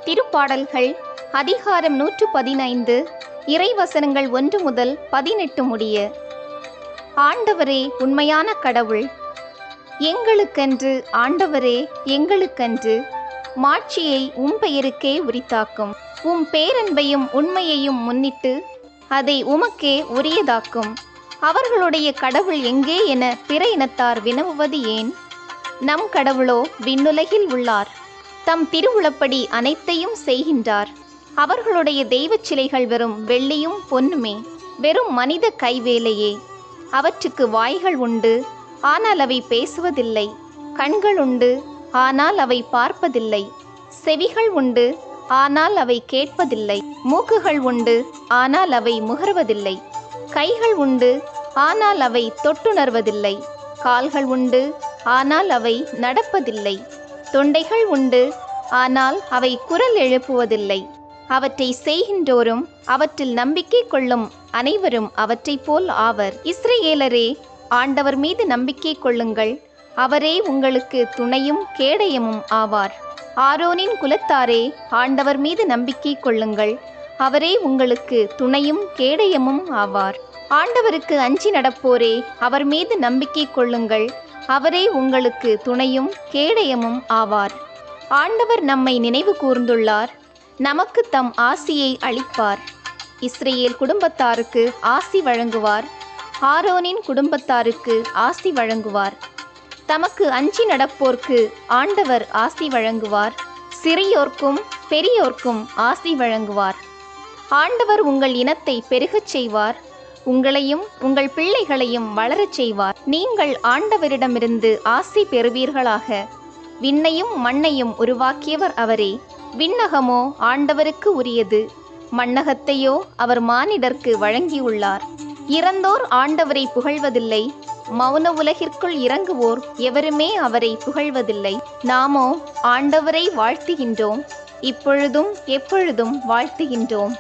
திருப்பாடல்கள் அதிகாரம் 115 இறைவசனங்கள் 1 முதல் 18 முடிய. ஆண்டவரே உண்மையான கடவுள், எங்களுக்கென்று ஆண்டவரே எங்களுக்கென்று மாட்சியை உம் பெயருக்கே உரித்தாக்கும். உம் பேரன்பையும் உண்மையையும் முன்னிட்டு அதை உமக்கே உரியதாக்கும். அவர்களுடைய கடவுள் எங்கே என பிற இனத்தார் வினவுவது ஏன்? நம் கடவுளோ விண்ணுலகில் உள்ளார். தம் திருவுளப்படி அனைத்தையும் செய்கின்றார். அவர்களுடைய தெய்வச் சிலைகள் வெறும் வெள்ளியும் பொன்னுமே, வெறும் மனித கைவேலையே. அவற்றுக்கு வாய்கள் உண்டு, ஆனால் அவை பேசுவதில்லை. கண்கள் உண்டு, ஆனால் அவை பார்ப்பதில்லை. செவிகள் உண்டு, ஆனால் அவை கேட்பதில்லை. மூக்குகள் உண்டு, ஆனால் அவை முகர்வதில்லை. கைகள் உண்டு, ஆனால் அவை தொட்டுணர்வதில்லை. கால்கள் உண்டு, ஆனால் அவை நடப்பதில்லை. தொண்டைகள் உண்டு, ஆனால் அவை குரல் எழுப்புவதில்லை. அவற்றை செய்கின்றோரும் அவற்றில் நம்பிக்கை கொள்ளும் அனைவரும் அவற்றைப் போல் ஆவர். இஸ்ரவேலரே, ஆண்டவர் மீது நம்பிக்கை கொள்ளுங்கள். அவரே உங்களுக்கு துணையும் கேடயமும் ஆவார். ஆரோனின் குலத்தாரே, ஆண்டவர் மீது நம்பிக்கை கொள்ளுங்கள். அவரே உங்களுக்கு துணையும் கேடயமும் ஆவார். ஆண்டவருக்கு அஞ்சி நடப்போரே, அவர் மீது நம்பிக்கை கொள்ளுங்கள். அவரே உங்களுக்கு துணையும் கேடயமும் ஆவார். ஆண்டவர் நம்மை நினைவு கூர்ந்துள்ளார். நமக்கு தம் ஆசியை அளிப்பார். இஸ்ரவேல் குடும்பத்தாருக்கு ஆசி வழங்குவார். ஆரோனின் குடும்பத்தாருக்கு ஆசி வழங்குவார். தமக்கு அஞ்சி நடப்போர்க்கு ஆண்டவர் ஆசி வழங்குவார். சிறியோர்க்கும் பெரியோர்க்கும் ஆசி வழங்குவார். ஆண்டவர் உங்கள் இனத்தை பெருகச் செய்வார். உங்களையும் உங்கள் பிள்ளைகளையும் வளரச் செய்வார். நீங்கள் ஆண்டவரிடமிருந்து ஆசி பெறுவீர்களாக. விண்ணையும் மண்ணையும் உருவாக்கியவர் அவரே. விண்ணகமோ ஆண்டவருக்கு உரியது, மண்ணகத்தையோ அவர் மானிடர்க்கு வழங்கியுள்ளார். இறந்தோர் ஆண்டவரை புகழ்வதில்லை, மௌன உலகிற்குள் இறங்குவோர் எவருமே அவரை புகழ்வதில்லை. நாமோ ஆண்டவரை வாழ்த்துகின்றோம், இப்பொழுதும் எப்பொழுதும் வாழ்த்துகின்றோம்.